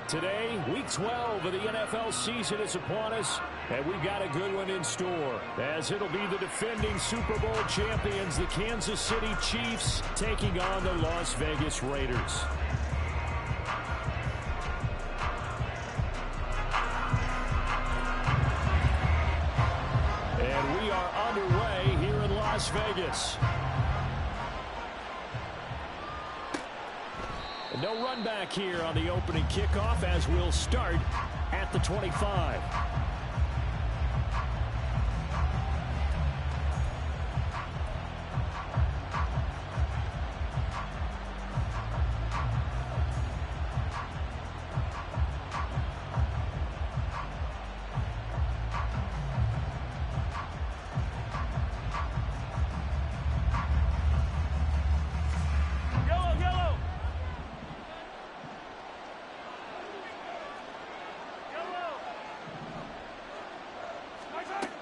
Today, Week 12 of the NFL season is upon us, and we've got a good one in store, as it'll be the defending Super Bowl champions, the Kansas City Chiefs, taking on the Las Vegas Raiders. And we are underway here in Las Vegas. No run back here on the opening kickoff, as we'll start at the 25.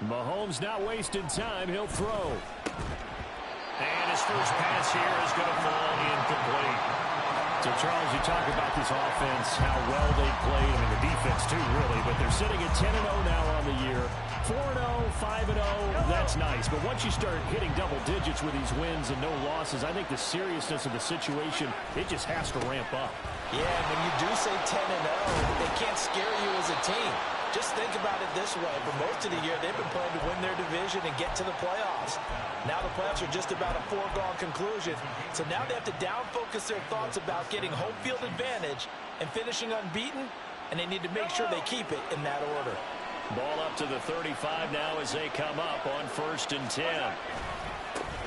Mahomes not wasting time. He'll throw. And his first pass here is going to fall incomplete. So, Charles, you talk about this offense, how well they played. I mean, the defense, too, really. But they're sitting at 10-0 now on the year. 4-0, 5-0, that's nice. But once you start hitting double digits with these wins and no losses, I think the seriousness of the situation, it just has to ramp up. Yeah, when you do say 10-0, they can't scare you as a team. Just think about it this way. For most of the year, they've been playing to win their division and get to the playoffs. Now the playoffs are just about a foregone conclusion. So now they have to down-focus their thoughts about getting home field advantage and finishing unbeaten, and they need to make sure they keep it in that order. Ball up to the 35 now as they come up on 1st and 10.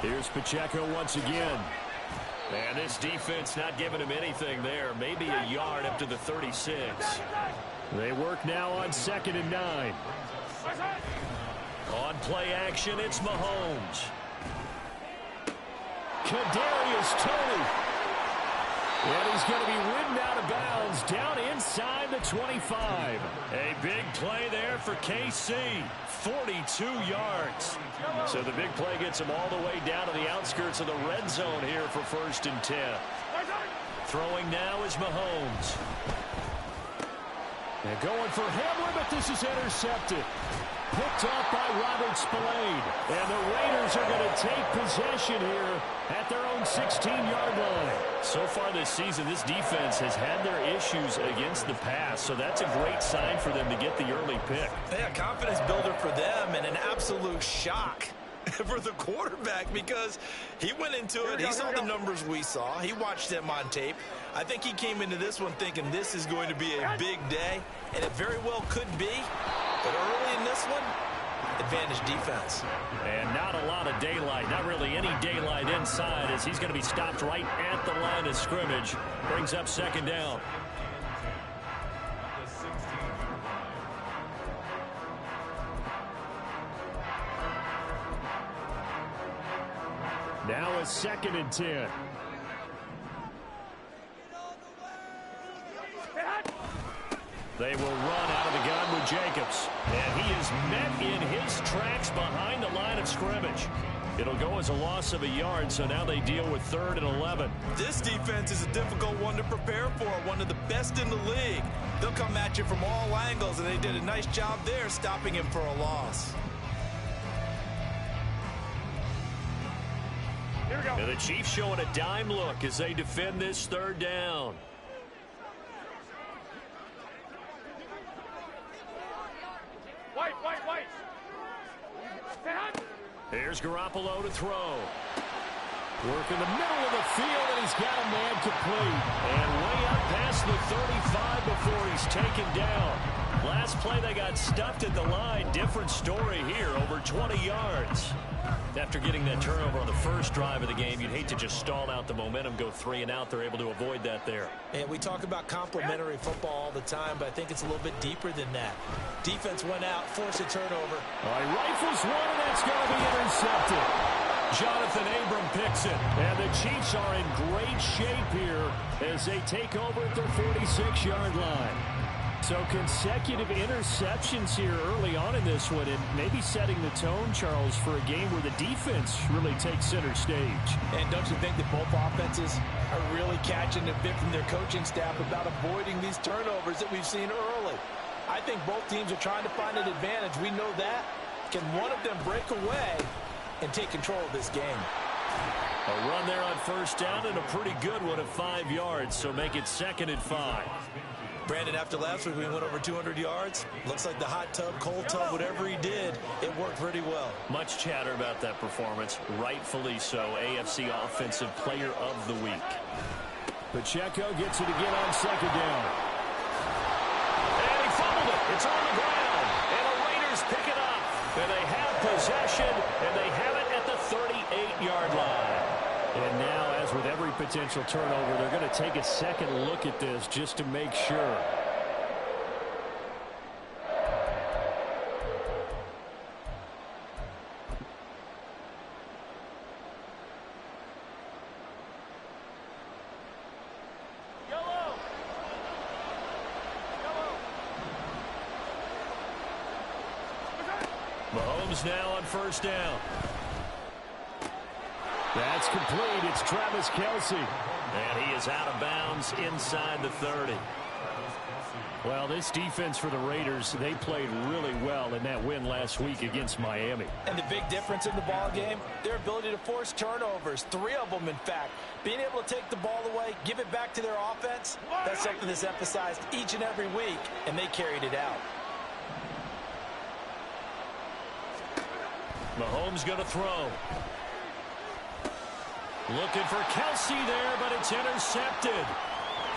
Here's Pacheco once again. And this defense not giving him anything there. Maybe a yard up to the 36. They work now on 2nd and 9. On play action, it's Mahomes. Kadarius Toney. And he's going to be ridden out of bounds down inside the 25. A big play there for KC. 42 yards. So the big play gets him all the way down to the outskirts of the red zone here for 1st and 10. Throwing now is Mahomes. And going for Hamlin, but this is intercepted. Picked off by Robert Spillane. And the Raiders are going to take possession here at their own 16-yard line. So far this season, this defense has had their issues against the pass, so that's a great sign for them to get the early pick. Yeah, confidence builder for them and an absolute shock for the quarterback, because he went into it. He saw the numbers we saw. He watched them on tape. I think he came into this one thinking this is going to be a big day, and it very well could be. But early in this one, advantage defense. And not a lot of daylight, not really any daylight inside, as he's going to be stopped right at the line of scrimmage. Brings up 2nd down. Now a 2nd and 10. They will run out of the gun with Jacobs. And he is met in his tracks behind the line of scrimmage. It'll go as a loss of a yard, so now they deal with 3rd and 11. This defense is a difficult one to prepare for, one of the best in the league. They'll come at you from all angles, and they did a nice job there stopping him for a loss. Here we go. And the Chiefs showing a dime look as they defend this 3rd down. White. Here's Garoppolo to throw. Work in the middle of the field, and he's got a man complete. And way up past the 35 before he's taken down. Last play, they got stuffed at the line. Different story here, over 20 yards. After getting that turnover on the first drive of the game, you'd hate to just stall out the momentum, go 3 and out. They're able to avoid that there. And we talk about complementary football all the time, but I think it's a little bit deeper than that. Defense went out, forced a turnover. All right, rifles one, and that's going to be intercepted. Jonathan Abram picks it. And the Chiefs are in great shape here as they take over at their 46-yard line. So consecutive interceptions here early on in this one, and maybe setting the tone, Charles, for a game where the defense really takes center stage. And don't you think that both offenses are really catching a bit from their coaching staff about avoiding these turnovers that we've seen early? I think both teams are trying to find an advantage. We know that. Can one of them break away and take control of this game? A run there on first down and a pretty good one of 5 yards, so make it 2nd and 5. Brandon, after last week we went over 200 yards. Looks like the hot tub, cold tub, whatever he did, it worked pretty well. Much chatter about that performance. Rightfully so. AFC Offensive Player of the Week. Pacheco gets it again on 2nd down. And he fumbled it. It's on the ground. And the Raiders pick it up. And they have possession, and they have it at the 38-yard line. And now, as with every potential turnover, they're going to take a second look at this just to make sure. Mahomes now on first down. That's complete. It's Travis Kelce. And he is out of bounds inside the 30. Well, this defense for the Raiders, they played really well in that win last week against Miami. And the big difference in the ball game, their ability to force turnovers, 3 of them, in fact. Being able to take the ball away, give it back to their offense, that's something that's emphasized each and every week, and they carried it out. Mahomes going to throw. Looking for Kelce there, but it's intercepted.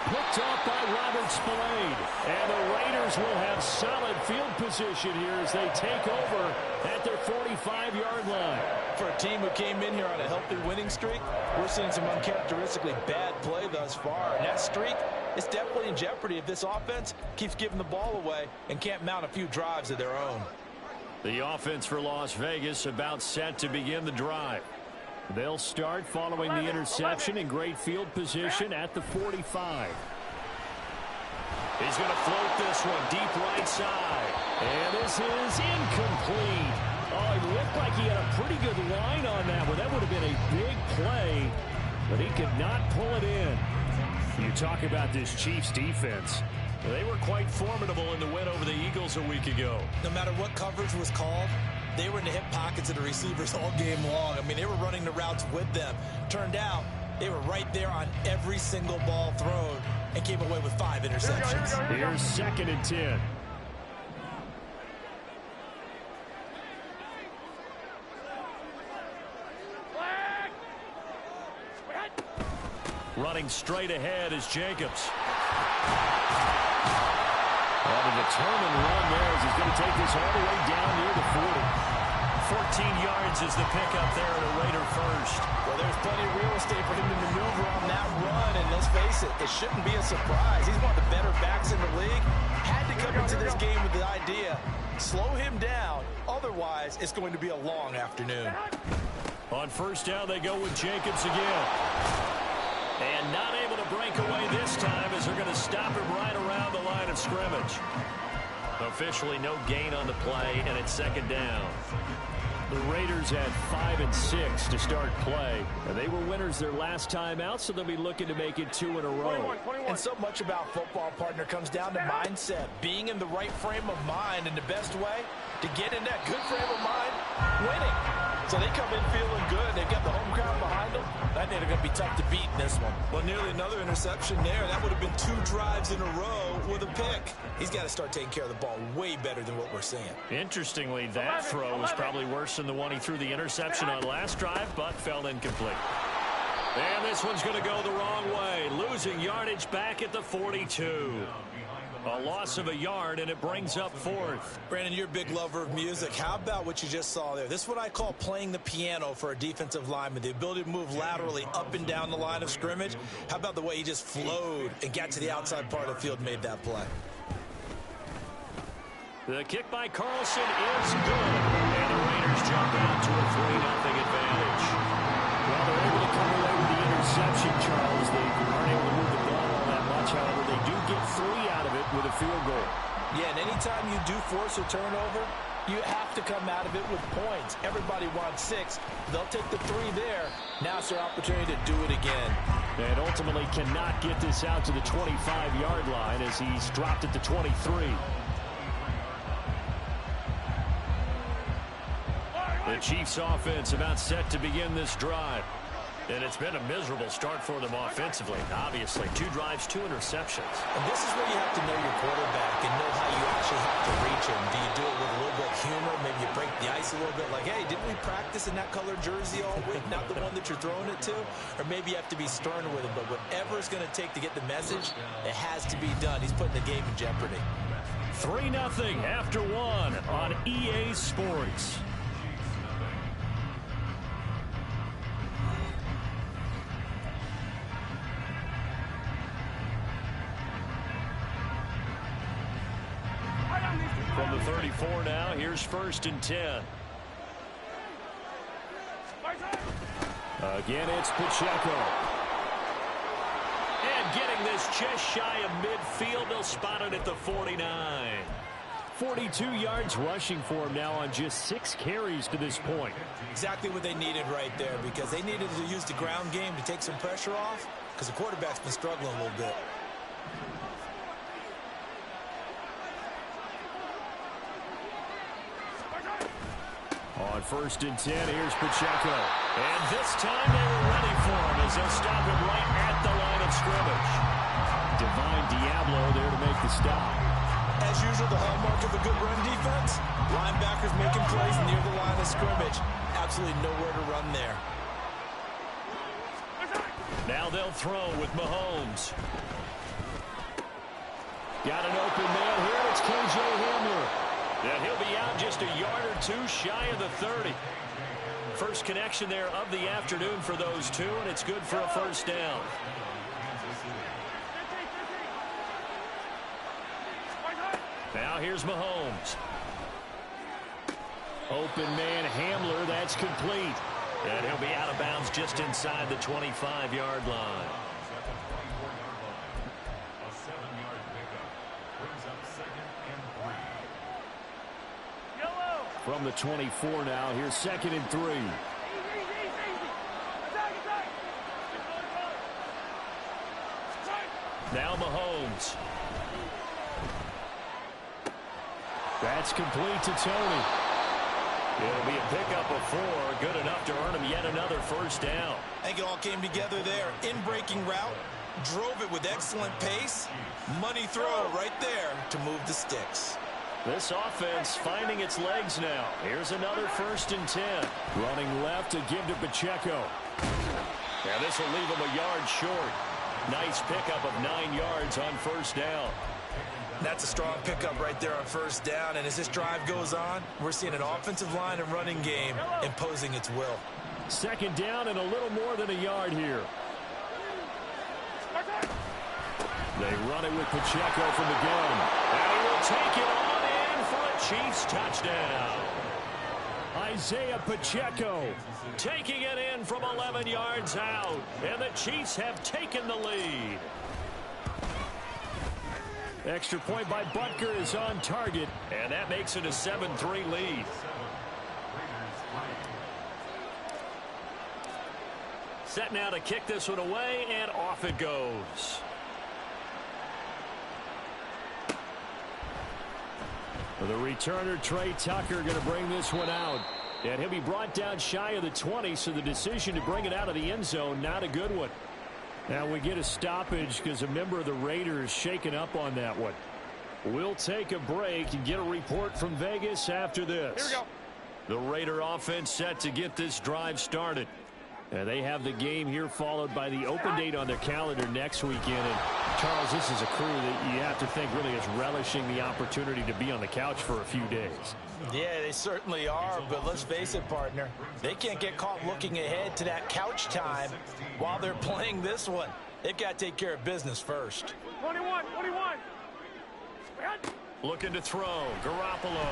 Picked off by Robert Spillane. And the Raiders will have solid field position here as they take over at their 45-yard line. For a team who came in here on a healthy winning streak, we're seeing some uncharacteristically bad play thus far. And that streak is definitely in jeopardy if this offense keeps giving the ball away and can't mount a few drives of their own. The offense for Las Vegas about set to begin the drive. They'll start following the interception in great field position at the 45. He's going to float this one deep right side. And this is incomplete. Oh, it looked like he had a pretty good line on that one. That would have been a big play, but he could not pull it in. You talk about this Chiefs defense. They were quite formidable in the win over the Eagles a week ago. No matter what coverage was called, they were in the hip pockets of the receivers all game long. I mean, they were running the routes with them. Turned out, they were right there on every single ball thrown and came away with 5 interceptions. Here's 2nd and 10. Running straight ahead is Jacobs. And a determined run there as he's going to take this all the way down near the 40. 14 yards is the pickup there at a Raider first. Well, there's plenty of real estate for him to maneuver on that run, and let's face it, it shouldn't be a surprise. He's one of the better backs in the league. Had to come into this game with the idea, slow him down, otherwise it's going to be a long afternoon. On first down, they go with Jacobs again. And not able to break away this time as they're going to stop him right around the line of scrimmage. Officially no gain on the play, and it's 2nd down. The Raiders had 5 and 6 to start play. And they were winners their last time out, so they'll be looking to make it 2 in a row. And so much about football, partner, comes down to mindset. Being in the right frame of mind, and the best way to get in that good frame of mind, winning. So they come in feeling good. They've got the home crowd behind them. I think they're going to be tough to beat in this one. Well, nearly another interception there. That would have been 2 drives in a row with a pick. He's got to start taking care of the ball way better than what we're seeing. Interestingly, that throw was probably worse than the one he threw the interception on last drive, but fell incomplete. And this one's going to go the wrong way. Losing yardage back at the 42. A loss of a yard, and it brings up 4th. Brandon, you're a big lover of music. How about what you just saw there? This is what I call playing the piano for a defensive lineman. The ability to move laterally up and down the line of scrimmage. How about the way he just flowed and got to the outside part of the field and made that play? The kick by Carlson is good. And the Raiders jump out to a 3-0 advantage. Well, they're able to come away with the interception, Charles. They aren't able to move the ball all that much bunch, however, they do get 3 out of it with a field goal. Yeah, and anytime you do force a turnover, you have to come out of it with points. Everybody wants 6. They'll take the 3 there. Now it's their opportunity to do it again. And ultimately cannot get this out to the 25-yard line as he's dropped it to 23. The Chiefs offense about set to begin this drive. And it's been a miserable start for them offensively. Obviously, 2 drives, 2 interceptions. And this is where you have to know your quarterback and know how you actually have to reach him. Do you do it with a little bit of humor? Maybe you break the ice a little bit like, hey, didn't we practice in that colored jersey all week? Not the one that you're throwing it to? Or maybe you have to be stern with him. But whatever it's going to take to get the message, it has to be done. He's putting the game in jeopardy. 3-0 after 1 on EA Sports. From the 34 now, here's 1st and 10. Again, it's Pacheco. And getting this just shy of midfield, they'll spot it at the 49. 42 yards rushing for him now on just 6 carries to this point. Exactly what they needed right there, because they needed to use the ground game to take some pressure off, because the quarterback's been struggling a little bit. On 1st and 10, here's Pacheco. And this time they were ready for him as they'll stop him right at the line of scrimmage. Divine Diablo there to make the stop. As usual, the hallmark of a good run defense, linebackers making plays near the line of scrimmage. Absolutely nowhere to run there. Now they'll throw with Mahomes. Got an open man here. It's KJ Hamler. And he'll be out just a yard or 2 shy of the 30. First connection there of the afternoon for those 2, and it's good for a 1st down. Now here's Mahomes. Open man Hamler, that's complete. And he'll be out of bounds just inside the 25-yard line. From the 24 now, here's 2nd and 3. Now Mahomes. That's complete to Tony. It'll be a pickup of 4, good enough to earn him yet another 1st down. I think it all came together there. In-breaking route, drove it with excellent pace. Money throw right there to move the sticks. This offense finding its legs now. Here's another 1st and 10. Running left to give to Pacheco. Now this will leave him a yard short. Nice pickup of 9 yards on 1st down. That's a strong pickup right there on 1st down. And as this drive goes on, we're seeing an offensive line and running game imposing its will. 2nd down and a little more than a yard here. They run it with Pacheco from the gun. And he will take it on in for a Chiefs touchdown. Isaiah Pacheco taking it in from 11 yards out. And the Chiefs have taken the lead. Extra point by Butker is on target. And that makes it a 7-3 lead. Set now to kick this one away, and off it goes. The returner, Trey Tucker, going to bring this one out. And he'll be brought down shy of the 20, so the decision to bring it out of the end zone, not a good one. Now we get a stoppage because a member of the Raiders shaken up on that one. We'll take a break and get a report from Vegas after this. Here we go. The Raider offense set to get this drive started. And they have the game here followed by the open date on their calendar next weekend. And Charles, this is a crew that you have to think really is relishing the opportunity to be on the couch for a few days. Yeah, they certainly are, but let's face it, partner. They can't get caught looking ahead to that couch time while they're playing this one. They've got to take care of business first. 21. Looking to throw. Garoppolo.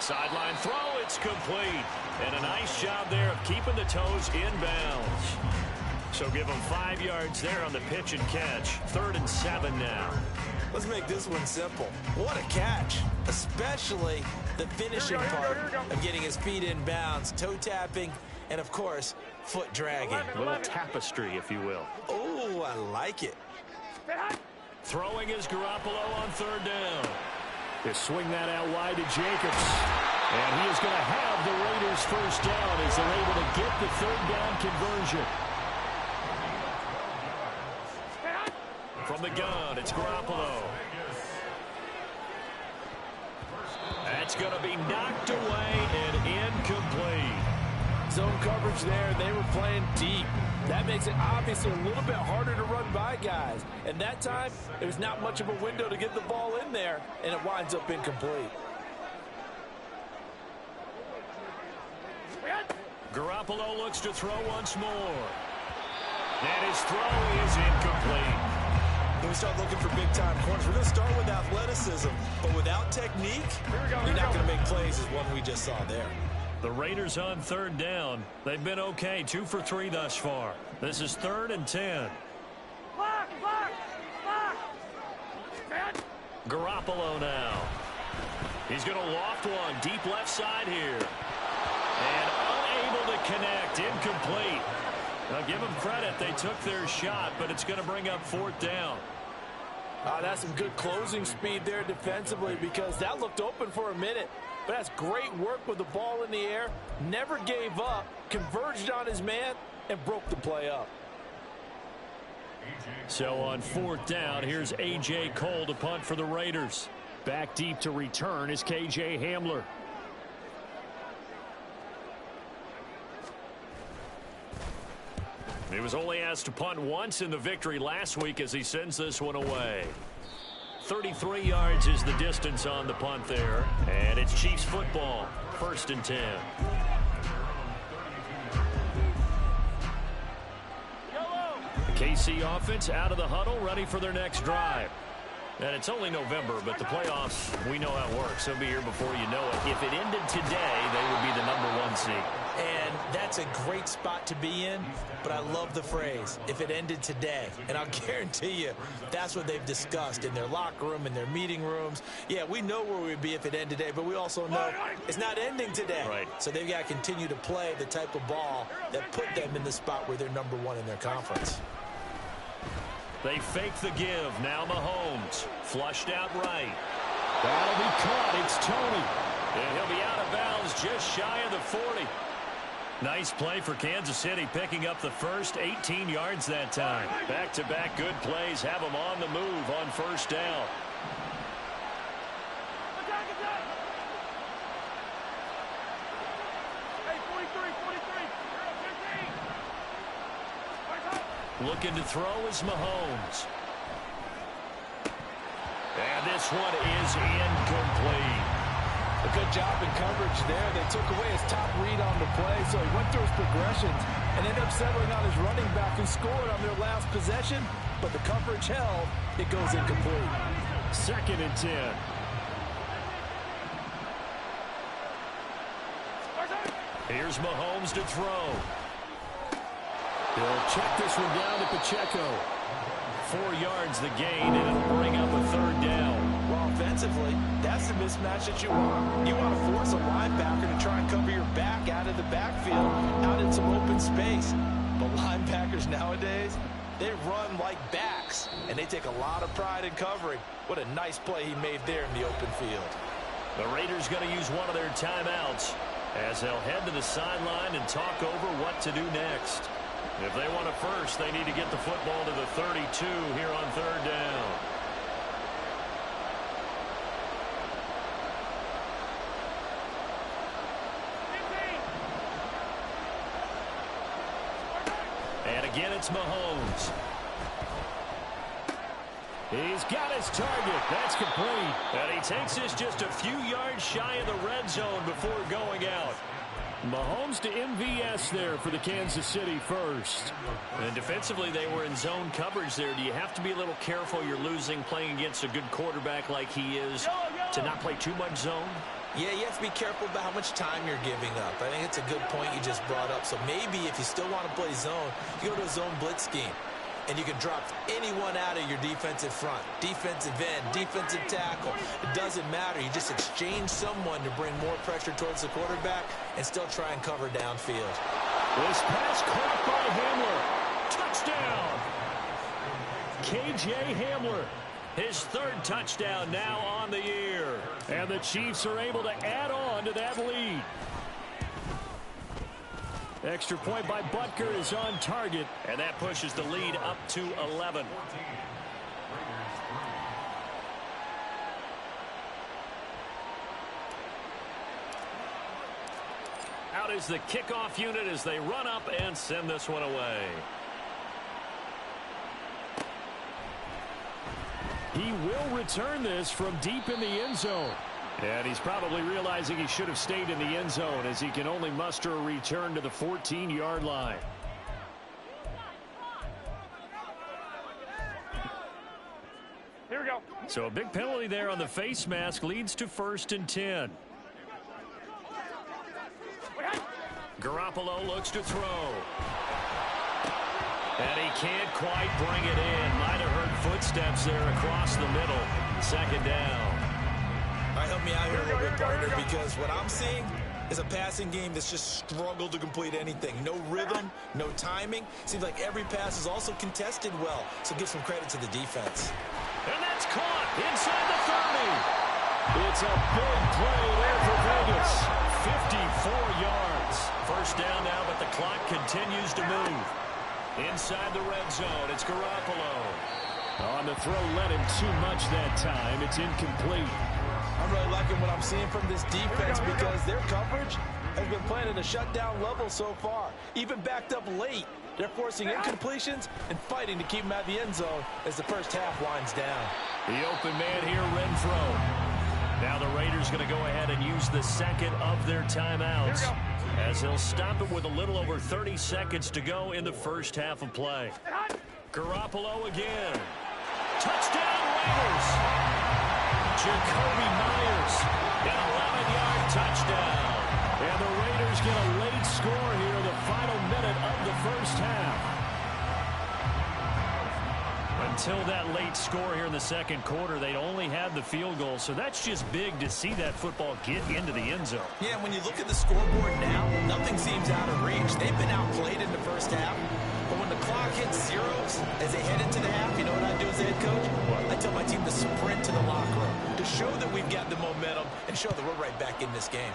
Sideline throw. It's complete. And a nice job there of keeping the toes in bounds. So give him 5 yards there on the pitch and catch. 3rd and 7 now. Let's make this one simple. What a catch, especially the finishing part of getting his feet in bounds, toe tapping, and, of course, foot dragging. A little tapestry, if you will. Oh, I like it. Throwing is Garoppolo on 3rd down. They swing that out wide to Jacobs. And he is going to have the Raiders first down as they're able to get the 3rd down conversion. From the gun, it's Garoppolo. That's going to be knocked away and incomplete. Zone coverage there. They were playing deep. That makes it obviously a little bit harder to run by guys. And that time, there's not much of a window to get the ball in there, and it winds up incomplete. Garoppolo looks to throw once more. And his throw is incomplete. When we start looking for big-time corners, we're going to start with athleticism, but without technique, you're not going to make plays as one we just saw there. The Raiders on 3rd down. They've been okay, 2 for 3 thus far. This is 3rd and 10. Garoppolo now. He's going to loft one deep left side here. And unable to connect, incomplete. Now give them credit, they took their shot, but it's going to bring up 4th down. That's some good closing speed there defensively because that looked open for a minute. But that's great work with the ball in the air. Never gave up, converged on his man, and broke the play up. So on 4th down, here's A.J. Cole to punt for the Raiders. Back deep to return is K.J. Hamler. He was only asked to punt once in the victory last week as he sends this one away. 33 yards is the distance on the punt there. And it's Chiefs football. 1st and 10. The KC offense out of the huddle, ready for their next drive. And it's only November, but the playoffs, we know how it works. They'll be here before you know it. If it ended today, they would be the #1 seed. And that's a great spot to be in, but I love the phrase, if it ended today. And I'll guarantee you, that's what they've discussed in their locker room, in their meeting rooms. Yeah, we know where we'd be if it ended today, but we also know it's not ending today. Right. So they've got to continue to play the type of ball that put them in the spot where they're #1 in their conference. They fake the give. Now Mahomes. Flushed out right. That'll be caught. It's Tony. And he'll be out of bounds just shy of the 40. Nice play for Kansas City, picking up the first 18 yards that time. Back-to-back good plays have them on the move on 1st down. Looking to throw is Mahomes. And this one is incomplete. A good job in coverage there. They took away his top read on the play, so he went through his progressions and ended up settling on his running back who scored on their last possession, but the coverage held. It goes incomplete. 2nd and 10. Here's Mahomes to throw. They'll check this one down to Pacheco. 4 yards the gain, and it'll bring up a 3rd down. Well, offensively, that's the mismatch that you want. You want to force a linebacker to try and cover your back out of the backfield, out in some open space. But linebackers nowadays, they run like backs, and they take a lot of pride in covering. What a nice play he made there in the open field. The Raiders going to use one of their timeouts as they'll head to the sideline and talk over what to do next. If they want a first, they need to get the football to the 32 here on 3rd down. And again, it's Mahomes. He's got his target. That's complete. And he takes this just a few yards shy of the red zone before going out. Mahomes to MVS there for the Kansas City first. And defensively, they were in zone coverage there. Do you have to be a little careful? You're losing playing against a good quarterback like he is to not play too much zone? Yeah, you have to be careful about how much time you're giving up. I think it's a good point you just brought up. So maybe if you still want to play zone, you go to a zone blitz scheme. And you can drop anyone out of your defensive front. Defensive end, defensive tackle. It doesn't matter. You just exchange someone to bring more pressure towards the quarterback and still try and cover downfield. This pass caught by Hamler. Touchdown! K.J. Hamler. His third touchdown now on the year. And the Chiefs are able to add on to that lead. Extra point by Butker is on target. And that pushes the lead up to 11. Out is the kickoff unit as they run up and send this one away. He will return this from deep in the end zone. And he's probably realizing he should have stayed in the end zone as he can only muster a return to the 14-yard line. Here we go. So a big penalty there on the face mask leads to 1st and 10. Garoppolo looks to throw. And he can't quite bring it in. Might have heard footsteps there across the middle. 2nd down. All right, help me out here a little bit, partner, because what I'm seeing is a passing game that's just struggled to complete anything. No rhythm, no timing. Seems like every pass is also contested well, so give some credit to the defense. And that's caught inside the 30. It's a big play there for Vegas. 54 yards. 1st down now, but the clock continues to move. Inside the red zone, it's Garoppolo. On the throw, let him too much that time. It's incomplete. I'm really liking what I'm seeing from this defense because their coverage has been playing at a shutdown level so far. Even backed up late, they're forcing incompletions and fighting to keep them at the end zone as the first half winds down. The open man here, Renfro. Now the Raiders going to go ahead and use the second of their timeouts as they'll stop it with a little over 30 seconds to go in the first half of play. Garoppolo again. Touchdown Raiders! Jacoby Myers, an 11-yard touchdown. And the Raiders get a late score here in the final minute of the first half. Until that late score here in the 2nd quarter, they'd only had the field goal, so that's just big to see that football get into the end zone. Yeah, when you look at the scoreboard now, nothing seems out of reach. They've been outplayed in the first half. But when the clock hits zeros as they head into the half, you know what I do as the head coach? I tell my team to sprint to the locker room to show that we've got the momentum and show that we're right back in this game.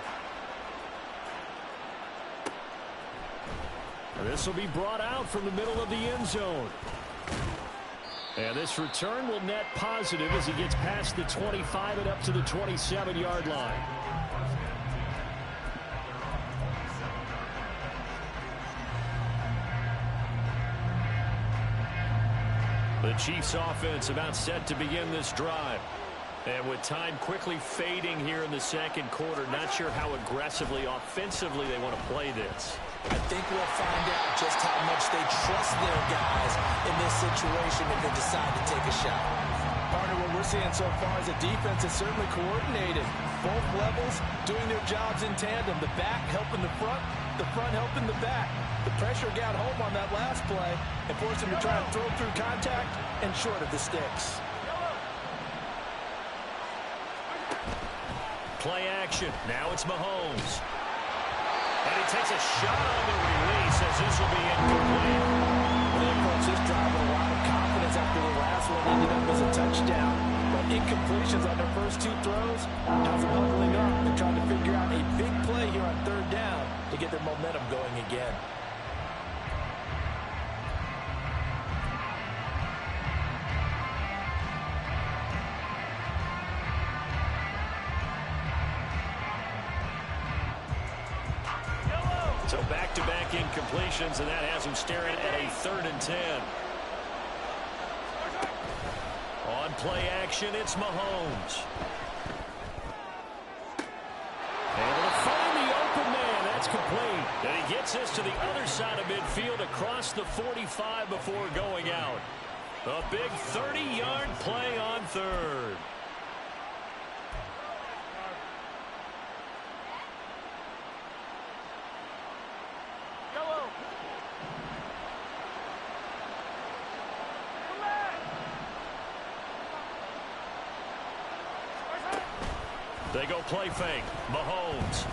This will be brought out from the middle of the end zone. And this return will net positive as he gets past the 25 and up to the 27-yard line. The Chiefs offense about set to begin this drive. And with time quickly fading here in the 2nd quarter, not sure how aggressively, offensively they want to play this. I think we'll find out just how much they trust their guys in this situation if they decide to take a shot. Partner, what we're seeing so far is a defense is certainly coordinated. Both levels doing their jobs in tandem. The back helping the front helping the back. The pressure got home on that last play and forced him to try and throw through contact and short of the sticks. Play action. Now it's Mahomes. And he takes a shot on the release as this will be incomplete. They approach this drive with a lot of confidence after the last one ended up as a touchdown. But incompletions on their first 2 throws has them huddling up and trying to figure out a big play here on 3rd down to get their momentum going again. So back-to-back incompletions, and that has him staring at a 3rd and 10. On play action, it's Mahomes. Able to find the open man. That's complete. And he gets this to the other side of midfield across the 45 before going out. A big 30-yard play on 3rd. They go play fake. Mahomes.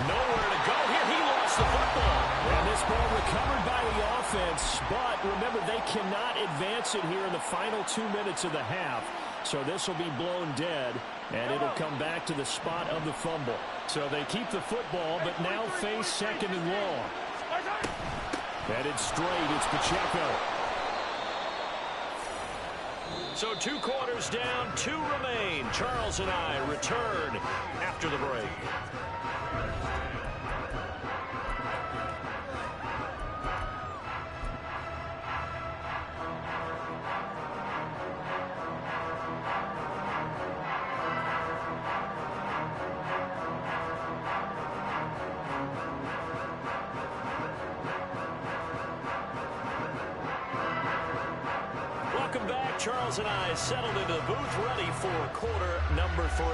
Nowhere to go here. He lost the football. And this ball recovered by the offense. But remember, they cannot advance it here in the final 2 minutes of the half. So this will be blown dead, and it'll come back to the spot of the fumble. So they keep the football, but now face second and long. Headed straight, it's Pacheco. So 2 quarters down, 2 remain. Charles and I return after the break. Charles and I settled into the booth, ready for quarter number 3.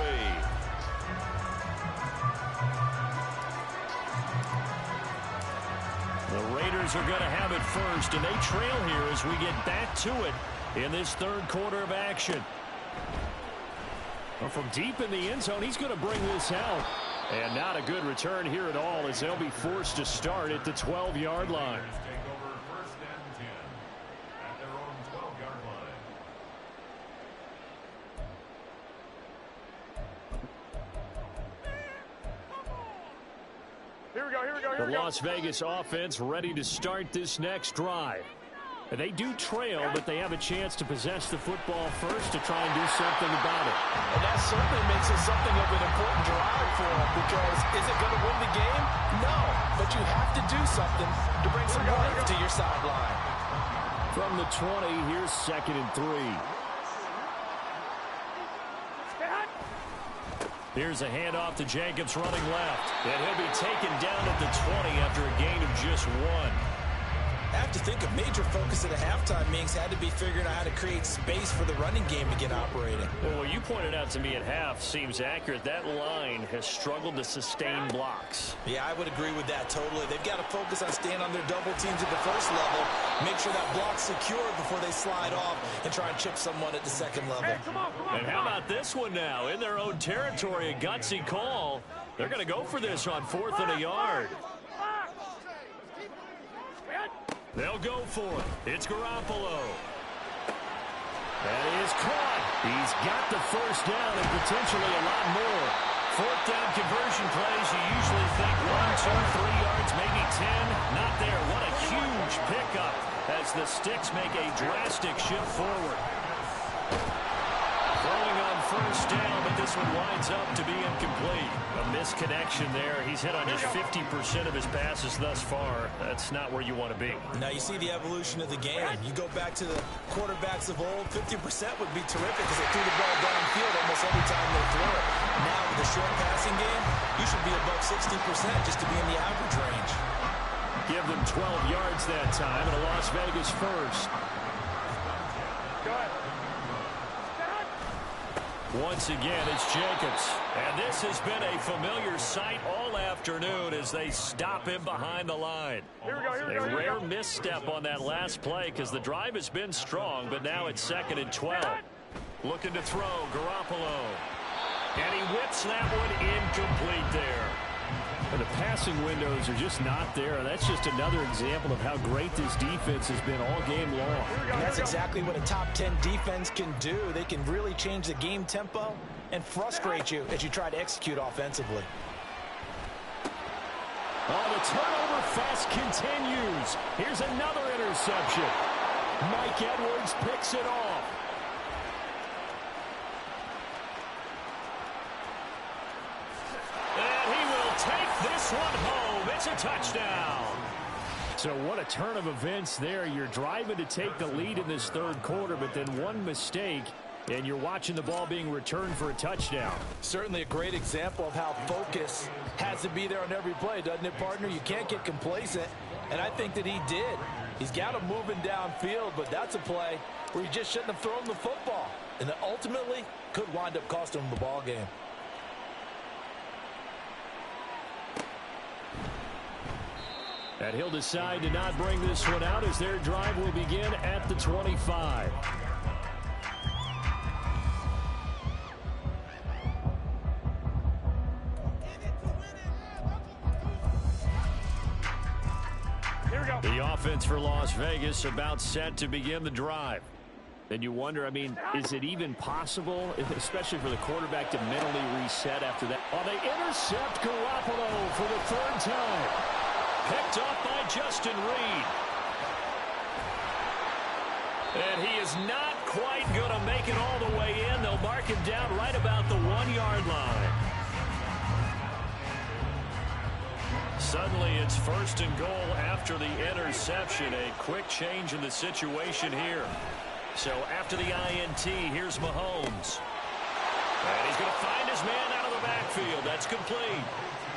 The Raiders are going to have it first, and they trail here as we get back to it in this third quarter of action. Well, from deep in the end zone, he's going to bring this out. And not a good return here at all, as they'll be forced to start at the 12-yard line. The Las Vegas offense ready to start this next drive. They do trail, but they have a chance to possess the football first to try and do something about it. And that certainly makes it something of an important drive for them, because is it going to win the game? No, but you have to do something to bring some life to your sideline. From the 20, here's 2nd and 3. Here's a handoff to Jacobs running left. And he'll be taken down at the 20 after a gain of just 1. I have to think a major focus at a halftime means had to be figuring out how to create space for the running game to get operating. Well, what you pointed out to me at half seems accurate. That line has struggled to sustain blocks. Yeah, I would agree with that totally. They've got to focus on staying on their double teams at the first level, make sure that block's secure before they slide off and try and chip someone at the second level. Hey, come on. And how about this one now? In their own territory, a gutsy call. They're going to go for this on 4th and a yard. They'll go for it. It's Garoppolo. That is caught. He's got the first down and potentially a lot more. 4th down conversion plays, you usually think 1, 2, 3 yards, maybe 10. Not there. What a huge pickup as the Sticks make a drastic shift forward. Throwing on first down, but this one winds up to be incomplete. A misconnection there. He's hit on just 50% of his passes thus far. That's not where you want to be. Now you see the evolution of the game. You go back to the quarterbacks of old, 50% would be terrific because they threw the ball downfield almost every time they throw it. Now with the short passing game, you should be above 60% just to be in the average range. Give them 12 yards that time and a Las Vegas first. Go ahead. Once again, it's Jacobs. And this has been a familiar sight all afternoon as they stop him behind the line. A rare misstep on that last play because the drive has been strong, but now it's 2nd and 12. Looking to throw, Garoppolo. And he whips that one incomplete there. And the passing windows are just not there. That's just another example of how great this defense has been all game long. And that's exactly what a top 10 defense can do. They can really change the game tempo and frustrate you as you try to execute offensively. Oh, the turnover fest continues. Here's another interception. Mike Edwards picks it off. Take this one home. It's a touchdown. So what a turn of events there. You're driving to take the lead in this third quarter, but then one mistake, and you're watching the ball being returned for a touchdown. Certainly a great example of how focus has to be there on every play, doesn't it, partner? You can't get complacent, and I think that he did. He's got him moving downfield, but that's a play where he just shouldn't have thrown the football, and that ultimately could wind up costing him the ball game. And he'll decide to not bring this one out as their drive will begin at the 25. The offense for Las Vegas about set to begin the drive. And you wonder, I mean, is it even possible, especially for the quarterback, to mentally reset after that? Oh, they intercept Garoppolo for the third time. Picked off by Justin Reed. And he is not quite going to make it all the way in. They'll mark him down right about the 1-yard line. Suddenly, it's 1st and goal after the interception. A quick change in the situation here. So after the INT, here's Mahomes. And he's going to find his man out of the backfield. That's complete.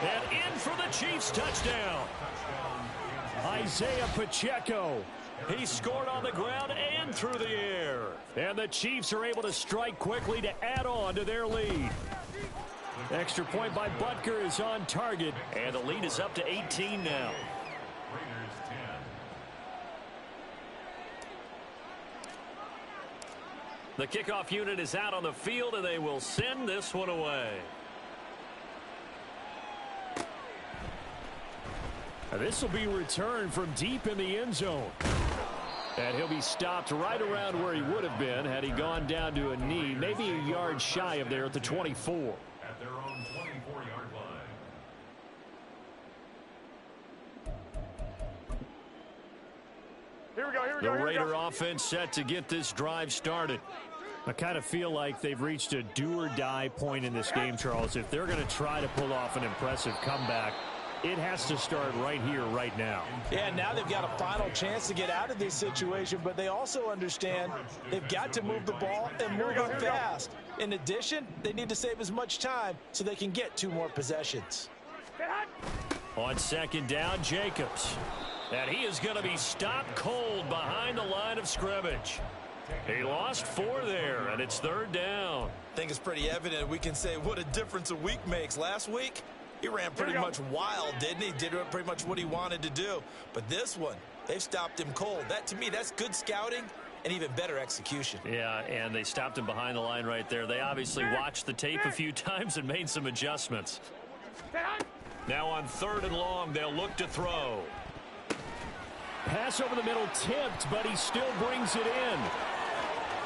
And in for the Chiefs touchdown. Isaiah Pacheco. He scored on the ground and through the air. And the Chiefs are able to strike quickly to add on to their lead. Extra point by Butker is on target. And the lead is up to 18 now. The kickoff unit is out on the field, and they will send this one away. This will be returned from deep in the end zone. And he'll be stopped right around where he would have been had he gone down to a knee, maybe a yard shy of there at the 24. At their own 24-yard line. Here we go. The Raider offense set to get this drive started. I kind of feel like they've reached a do-or-die point in this game, Charles. If they're going to try to pull off an impressive comeback, it has to start right here, right now. Yeah, now they've got a final chance to get out of this situation, but they also understand they've got to move the ball and move it fast. In addition, they need to save as much time so they can get 2 more possessions. On 2nd down, Jacobs. And he is going to be stopped cold behind the line of scrimmage. He lost 4 there, and it's 3rd down. I think it's pretty evident we can say what a difference a week makes. Last week, he ran pretty much wild, didn't he? Did pretty much what he wanted to do. But this one, they've stopped him cold. That, to me, that's good scouting and even better execution. Yeah, and they stopped him behind the line right there. They obviously watched the tape a few times and made some adjustments. Now on 3rd and long, they'll look to throw. Pass over the middle tipped, but he still brings it in.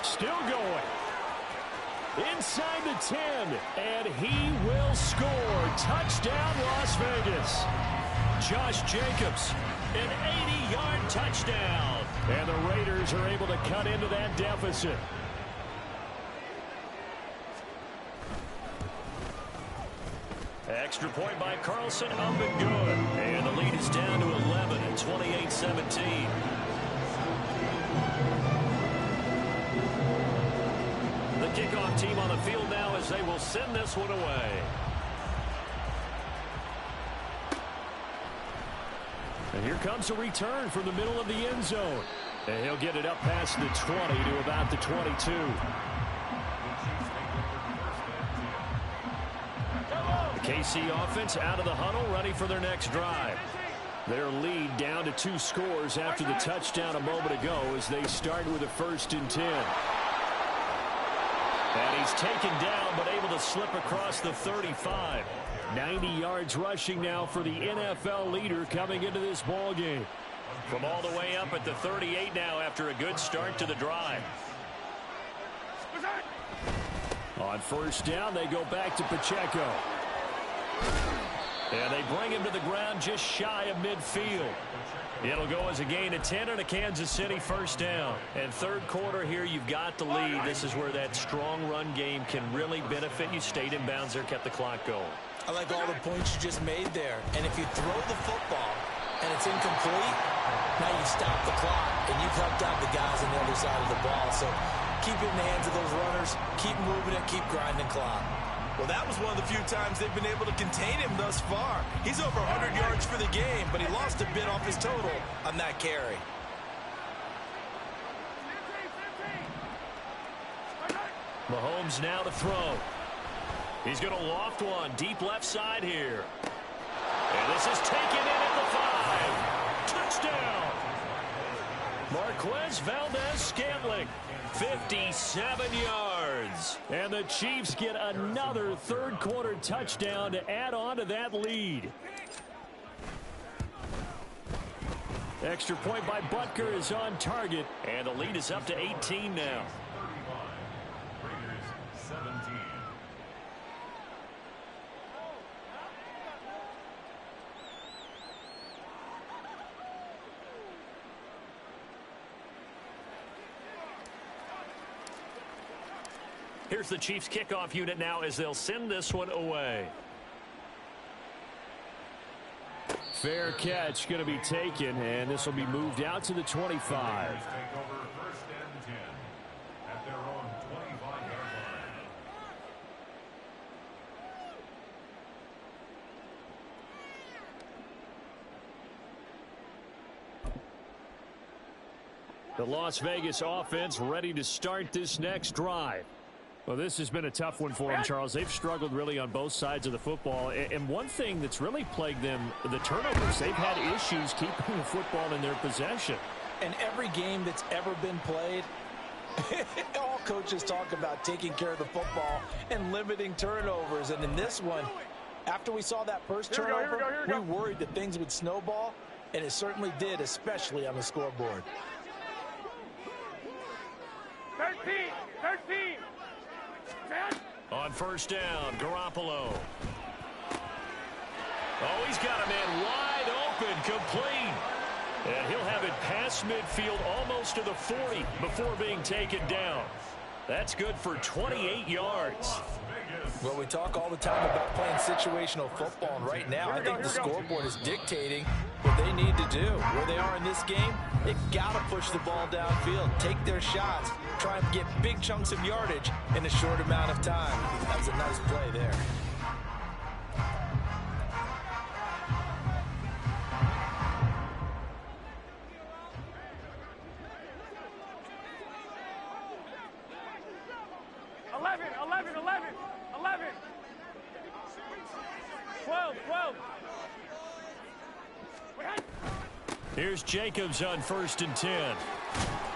Still going. Inside the 10, and he will score. Touchdown, Las Vegas. Josh Jacobs, an 80-yard touchdown. And the Raiders are able to cut into that deficit. Extra point by Carlson, up and good. And the lead is down to 11 at 28-17. The kickoff team on the field now as they will send this one away. And here comes a return from the middle of the end zone. And he'll get it up past the 20 to about the 22. The KC offense out of the huddle, ready for their next drive. Their lead down to 2 scores after the touchdown a moment ago as they start with a 1st and 10. And he's taken down but able to slip across the 35. 90 yards rushing now for the NFL leader coming into this ball game. From all the way up at the 38 now after a good start to the drive. On 1st down, they go back to Pacheco. And they bring him to the ground just shy of midfield. It'll go as a gain of 10 and a Kansas City 1st down. And 3rd quarter here, you've got the lead. This is where that strong run game can really benefit you. Stayed in bounds there, kept the clock going. I like all the points you just made there. And if you throw the football and it's incomplete, now you stop the clock and you've helped out the guys on the other side of the ball. So keep it in the hands of those runners, keep moving it, keep grinding clock. Well, that was one of the few times they've been able to contain him thus far. He's over 100 yards for the game, but he lost a bit off his total on that carry. Mahomes now to throw. He's going to loft one deep left side here. And this is taken in at the 5. Touchdown. Marquez Valdez-Scantling. 57 yards. And the Chiefs get another 3rd quarter touchdown to add on to that lead. Extra point by Butker is on target. And the lead is up to 18 now. 35. Raiders 17. Here's the Chiefs kickoff unit now as they'll send this one away. Fair catch going to be taken, and this will be moved out to the 25. Raiders take over 1st and 10 at their own 25-yard line. The Las Vegas offense ready to start this next drive. Well, this has been a tough one for them, Charles. They've struggled really on both sides of the football. And one thing that's really plagued them, the turnovers. They've had issues keeping the football in their possession. And every game that's ever been played, all coaches talk about taking care of the football and limiting turnovers. And in this one, after we saw that first turnover, we worried that things would snowball, and it certainly did, especially on the scoreboard. 13. On 1st down, Garoppolo. Oh, he's got a man wide open, complete. And he'll have it past midfield almost to the 40 before being taken down. That's good for 28 yards. Well, we talk all the time about playing situational football, and right now I think the scoreboard is dictating what they need to do. Where they are in this game, they've got to push the ball downfield, take their shots, try and get big chunks of yardage in a short amount of time. That was a nice play there. Here's Jacobs on 1st and 10.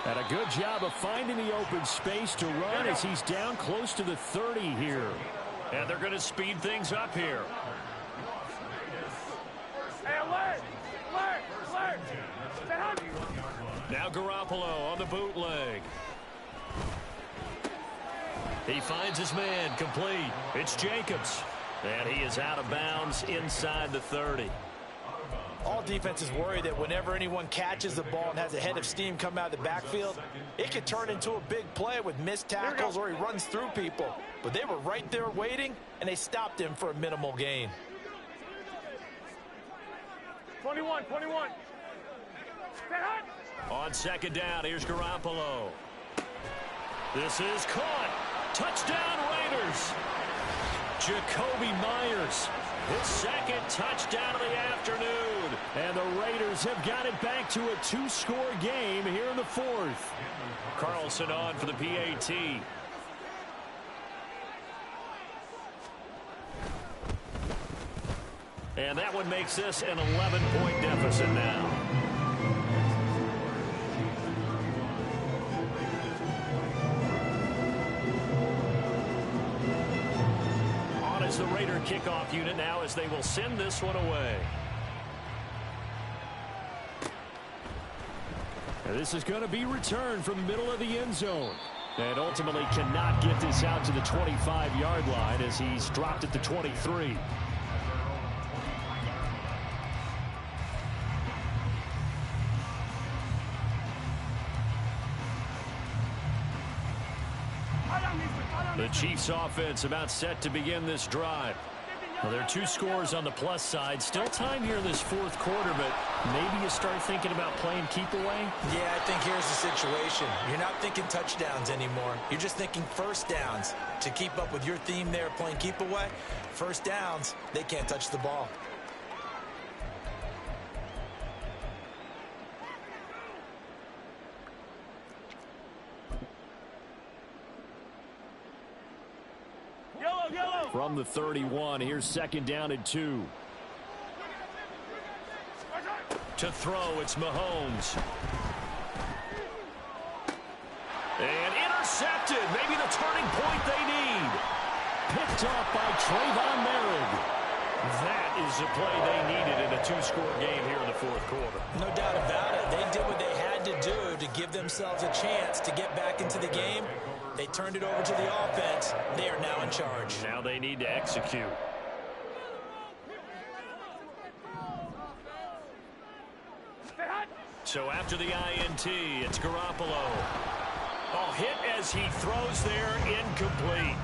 And a good job of finding the open space to run as he's down close to the 30 here. And they're going to speed things up here. Now Garoppolo on the bootleg. He finds his man, complete. It's Jacobs. And he is out of bounds inside the 30. All defenses worry that whenever anyone catches the ball and has a head of steam come out of the backfield, it could turn into a big play with missed tackles or he runs through people. But they were right there waiting, and they stopped him for a minimal gain. 21. On 2nd down, here's Garoppolo. This is caught. Touchdown, Raiders. Jacoby Myers, his 2nd touchdown of the afternoon. And the Raiders have got it back to a 2-score game here in the 4th. Carlson on for the PAT. And that one makes this an 11-point deficit now. On is the Raider kickoff unit now as they will send this one away. And this is going to be returned from the middle of the end zone. And ultimately cannot get this out to the 25-yard line as he's dropped at the 23. The Chiefs offense about set to begin this drive. Well, there are 2 scores on the plus side. Still time here in this 4th quarter, but maybe you start thinking about playing keep away? Yeah, I think here's the situation. You're not thinking touchdowns anymore. You're just thinking first downs. To keep up with your theme there, playing keep away, first downs, they can't touch the ball. From the 31, here's 2nd down and 2. To throw, it's Mahomes. And intercepted. Maybe the turning point they need. Picked off by Trayvon Merritt. That is the play they needed in a two-score game here in the fourth quarter. No doubt about it. They did what they had to do to give themselves a chance to get back into the game. They turned it over to the offense. They are now in charge. Now they need to execute. So after the INT, it's Garoppolo. Oh, hit as he throws there, incomplete.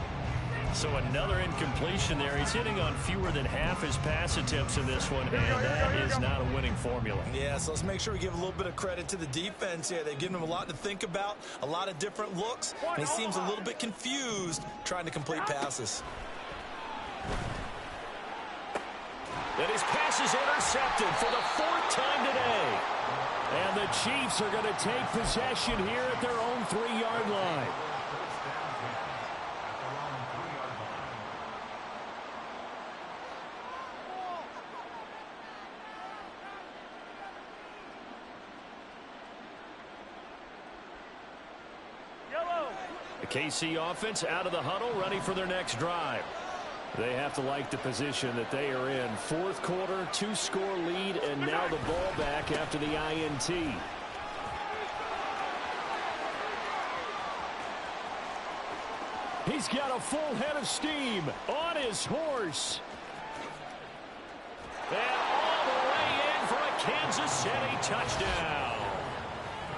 So another incompletion there. He's hitting on fewer than half his pass attempts in this one, and that is not a winning formula. Yeah, so let's make sure we give a little bit of credit to the defense here. They've given him a lot to think about, a lot of different looks, and he seems a little bit confused trying to complete passes. And his pass is intercepted for the fourth time today. And the Chiefs are going to take possession here at their own 3-yard line. The KC offense out of the huddle, ready for their next drive. They have to like the position that they are in. Fourth quarter, 2-score lead, and now the ball back after the INT. He's got a full head of steam on his horse. And all the way in for a Kansas City touchdown.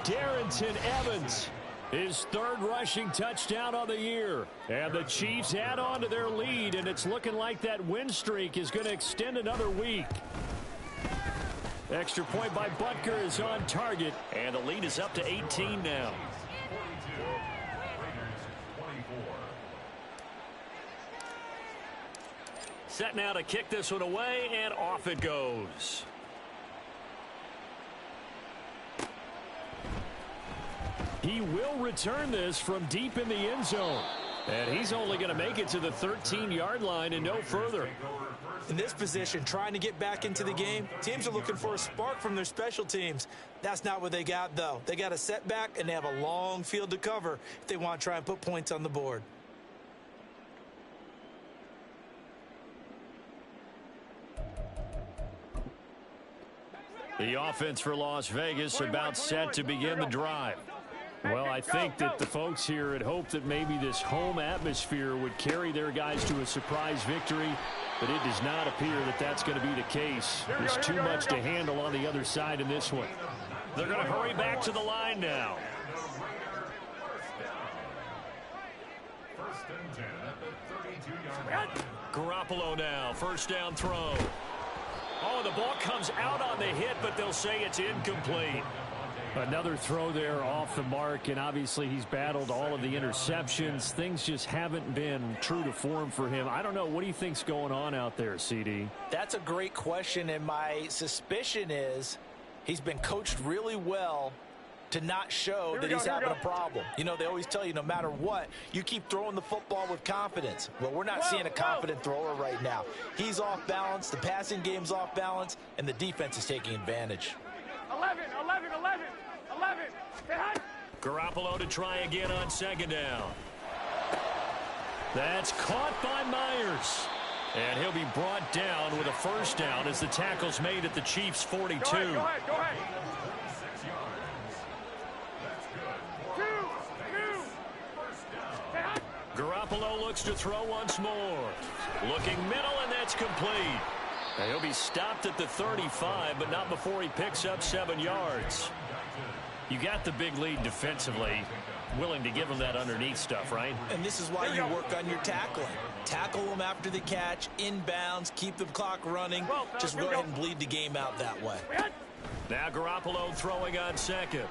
Darrington Evans, his third rushing touchdown on the year. And the Chiefs add on to their lead, and it's looking like that win streak is going to extend another week. Extra point by Butker is on target, and the lead is up to 18 now. Set now to kick this one away, and off it goes. He will return this from deep in the end zone. And he's only going to make it to the 13-yard line and no further. In this position, trying to get back into the game, teams are looking for a spark from their special teams. That's not what they got, though. They got a setback, and they have a long field to cover if they want to try and put points on the board. The offense for Las Vegas about set to begin the drive. Well, I think that the folks here had hoped that maybe this home atmosphere would carry their guys to a surprise victory, but it does not appear that that's going to be the case. There's too much to handle on the other side in this one. They're going to hurry back to the line now. First and 10 at the 32-yard line. Garoppolo now, first down throw. Oh, the ball comes out on the hit, but they'll say it's incomplete. Another throw there off the mark, and obviously he's battled all of the interceptions. Things just haven't been true to form for him. I don't know. What do you think's going on out there, CD? That's a great question, and my suspicion is he's been coached really well to not show that he's having a problem. You know, they always tell you no matter what, you keep throwing the football with confidence. Well, we're not seeing a confident thrower right now. He's off balance, the passing game's off balance, and the defense is taking advantage. 11. Garoppolo to try again on second down. That's caught by Myers. And he'll be brought down with a first down as the tackle's made at the Chiefs' 42. Go ahead. 6 yards. That's good. Garoppolo looks to throw once more. Looking middle, and that's complete. And he'll be stopped at the 35, but not before he picks up 7 yards. You got the big lead defensively. Willing to give him that underneath stuff, right? And this is why you work on your tackling. Tackle them after the catch, inbounds, keep the clock running. Just go ahead and bleed the game out that way. Now Garoppolo throwing on second.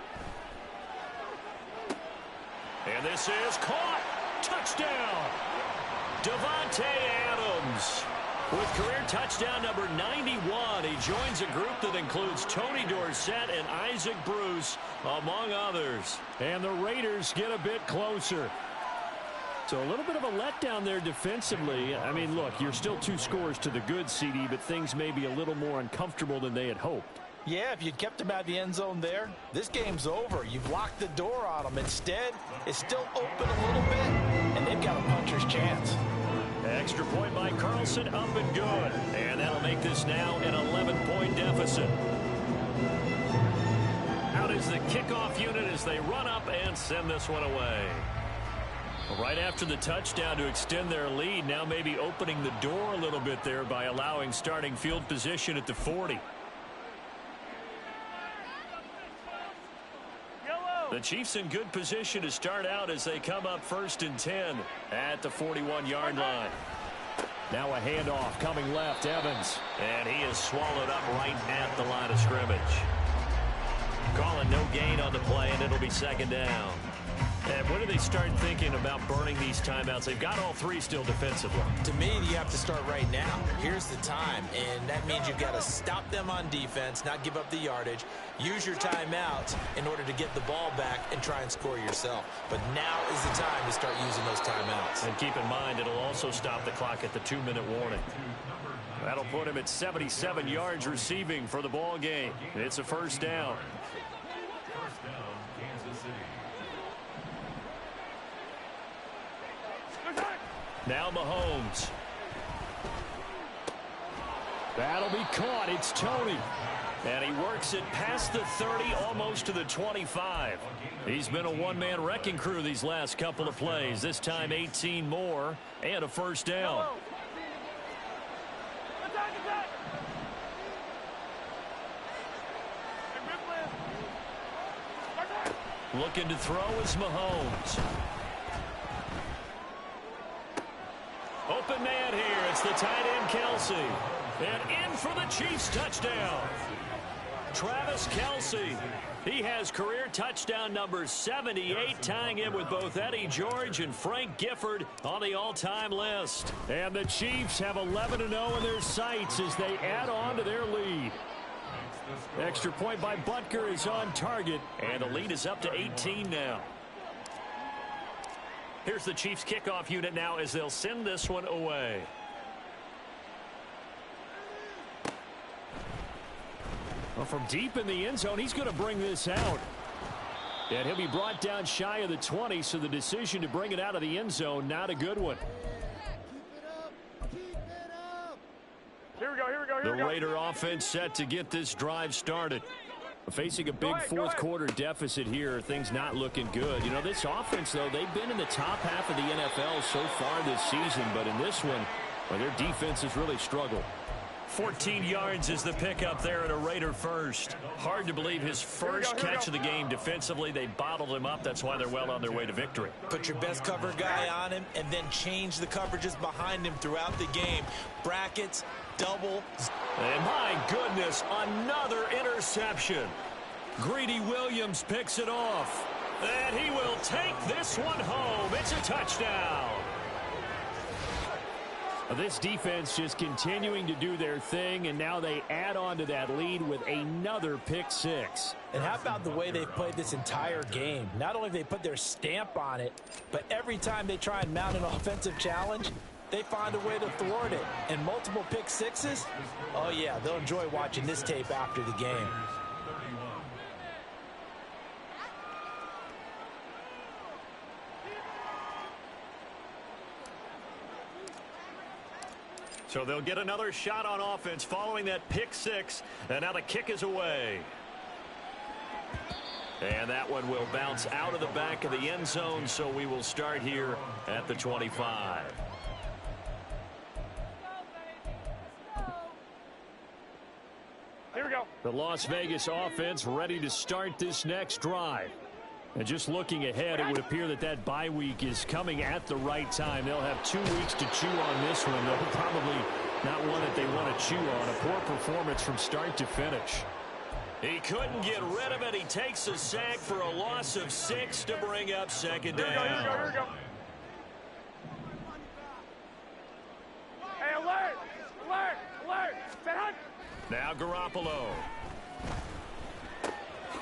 And this is caught. Touchdown. Devontae Adams. With career touchdown number 91, he joins a group that includes Tony Dorsett and Isaac Bruce, among others. And the Raiders get a bit closer. So a little bit of a letdown there defensively. I mean, look, you're still 2 scores to the good, CD, but things may be a little more uncomfortable than they had hoped. Yeah, if you'd kept him out of the end zone there, this game's over. You've locked the door on him. Instead, it's still open a little bit, and they've got a puncher's chance. Extra point by Carl Wilson up and good. And that'll make this now an 11-point deficit. Out is the kickoff unit as they run up and send this one away. Right after the touchdown to extend their lead, now maybe opening the door a little bit there by allowing starting field position at the 40. The Chiefs in good position to start out as they come up 1st and 10 at the 41-yard line. Now a handoff coming left, Evans. And he is swallowed up right at the line of scrimmage. Calling no gain on the play, and it'll be 2nd down. And when do they start thinking about burning these timeouts? They've got all 3 still defensively. To me, you have to start right now. Here's the time, and that means you've got to stop them on defense, not give up the yardage. Use your timeouts in order to get the ball back and try and score yourself. But now is the time to start using those timeouts. And keep in mind, it'll also stop the clock at the 2-minute warning. That'll put him at 77 yards receiving for the ball game. It's a 1st down. First down, Kansas City. Now Mahomes. That'll be caught. It's Tony. And he works it past the 30, almost to the 25. He's been a one-man wrecking crew these last couple of plays. This time 18 more and a 1st down. Looking to throw is Mahomes. Open man here. It's the tight end, Kelsey. And in for the Chiefs touchdown. Travis Kelsey. He has career touchdown number 78, tying him with both Eddie George and Frank Gifford on the all-time list. And the Chiefs have 11-0 in their sights as they add on to their lead. Extra point by Butker is on target. And the lead is up to 18 now. Here's the Chiefs kickoff unit now as they'll send this one away. Well, from deep in the end zone, he's going to bring this out. And he'll be brought down shy of the 20, so the decision to bring it out of the end zone, not a good one. Here we go, here we go, here The we go. Raider offense set to get this drive started. Facing a big fourth quarter deficit here, things not looking good. You know, this offense, though, they've been in the top half of the NFL so far this season, but in this one, well, their defense has really struggled. 14 yards is the pickup there at a Raider first. Hard to believe his first catch of the game defensively. They bottled him up. That's why they're well on their way to victory. Put your best cover guy on him and then change the coverages behind him throughout the game. Brackets, double. And my goodness, another interception. Greedy Williams picks it off. And he will take this one home. It's a touchdown. This defense just continuing to do their thing, and now they add on to that lead with another pick six. And how about the way they've played this entire game? Not only have they put their stamp on it, but every time they try and mount an offensive challenge, they find a way to thwart it. And multiple pick sixes? Oh, yeah, they'll enjoy watching this tape after the game. So they'll get another shot on offense following that pick six. And now the kick is away. And that one will bounce out of the back of the end zone. So we will start here at the 25. Here we go. The Las Vegas offense ready to start this next drive. And just looking ahead, it would appear that that bye week is coming at the right time. They'll have 2 weeks to chew on this one, though probably not one that they want to chew on. A poor performance from start to finish. He couldn't get rid of it. He takes a sack for a loss of 6 to bring up second down. Here we go. Hey, alert! Set hunt! Now Garoppolo.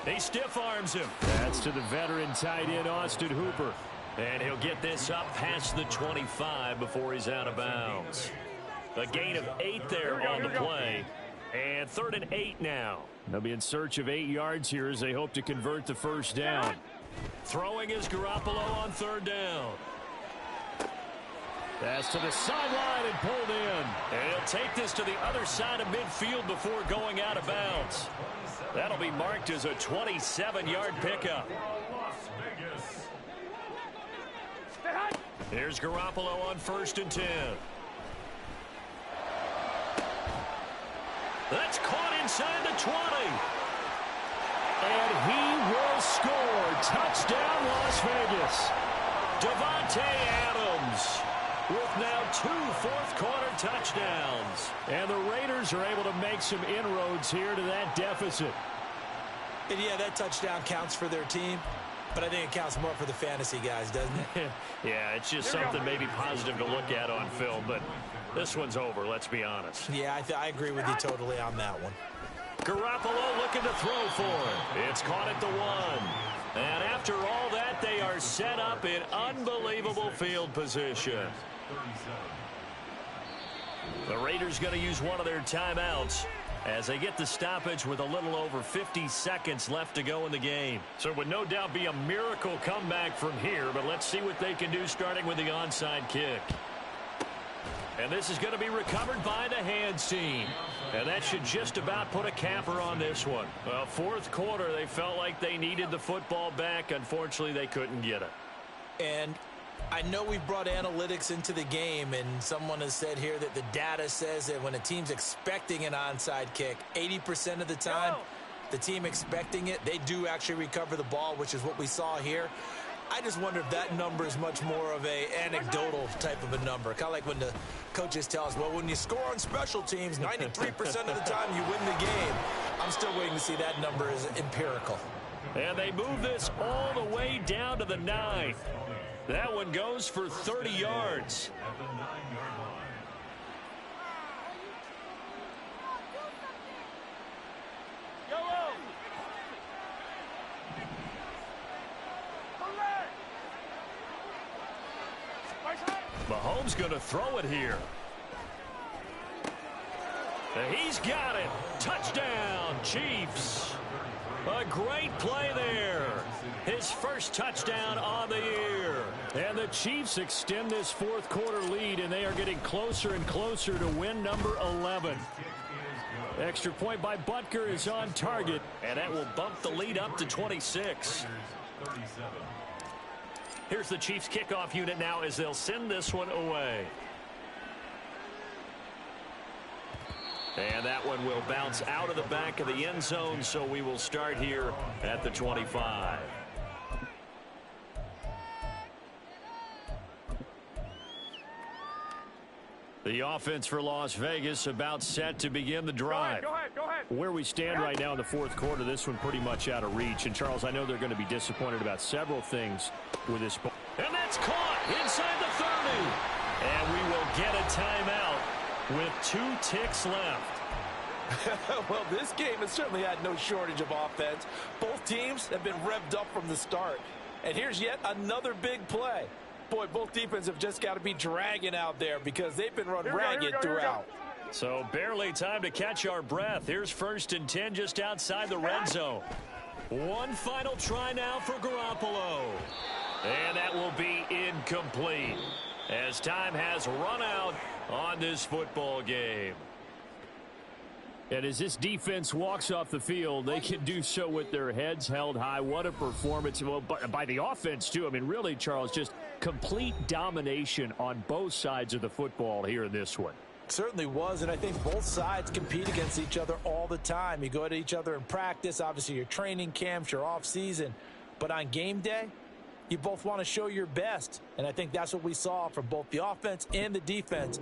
He stiff arms him. That's to the veteran tight end, Austin Hooper. And he'll get this up past the 25 before he's out of bounds. A gain of 8 there on the play. And 3rd and 8 now. They'll be in search of 8 yards here as they hope to convert the first down. Throwing is Garoppolo on 3rd down. Pass to the sideline and pulled in. And he'll take this to the other side of midfield before going out of bounds. That'll be marked as a 27-yard pickup. Here's Garoppolo on 1st and 10. That's caught inside the 20. And he will score. Touchdown, Las Vegas. Davante Adams with now 2 fourth-quarter touchdowns. And the Raiders are able to make some inroads here to that deficit. And yeah, that touchdown counts for their team, but I think it counts more for the fantasy guys, doesn't it? Yeah, it's just something maybe positive to look at on film, but this one's over, let's be honest. Yeah, I agree with you totally on that one. Garoppolo looking to throw for it. It's caught at the 1. And after all that, they are set up in unbelievable field position. The Raiders going to use one of their timeouts as they get the stoppage with a little over 50 seconds left to go in the game. So it would no doubt be a miracle comeback from here, but let's see what they can do starting with the onside kick. And this is going to be recovered by the hands team. And that should just about put a capper on this one. Well, fourth quarter, they felt like they needed the football back. Unfortunately, they couldn't get it. And I know we've brought analytics into the game, and someone has said here that the data says that when a team's expecting an onside kick, 80% of the time, the team expecting it, they do actually recover the ball, which is what we saw here. I just wonder if that number is much more of a anecdotal type of a number. Kind of like when the coaches tell us, well, when you score on special teams, 93% of the time you win the game. I'm still waiting to see that number is empirical. And they move this all the way down to the 9. That one goes for 30 yards. Mahomes going to throw it here. He's got it. Touchdown, Chiefs. A great play there. His first touchdown on the year. And the Chiefs extend this fourth quarter lead, and they are getting closer and closer to win number 11. Extra point by Butker is on target, and that will bump the lead up to 26. Here's the Chiefs kickoff unit now as they'll send this one away. And that one will bounce out of the back of the end zone, so we will start here at the 25. The offense for Las Vegas about set to begin the drive. Go ahead. Where we stand right now in the fourth quarter, this one pretty much out of reach. And, Charles, I know they're going to be disappointed about several things with this ball. And that's caught inside the 30. And we will get a timeout with 2 ticks left. Well, this game has certainly had no shortage of offense. Both teams have been revved up from the start. And here's yet another big play. Boy, both defenses have just got to be dragging out there because they've been run ragged throughout. So barely time to catch our breath. Here's 1st and 10 just outside the red zone. One final try now for Garoppolo. And that will be incomplete as time has run out on this football game. And as this defense walks off the field, they can do so with their heads held high. What a performance. Well, by the offense, too. I mean, really, Charles, just complete domination on both sides of the football here in this one. Certainly was, and I think both sides compete against each other all the time. You go at each other in practice, obviously your training camps, your off-season. But on game day, you both want to show your best. And I think that's what we saw from both the offense and the defense.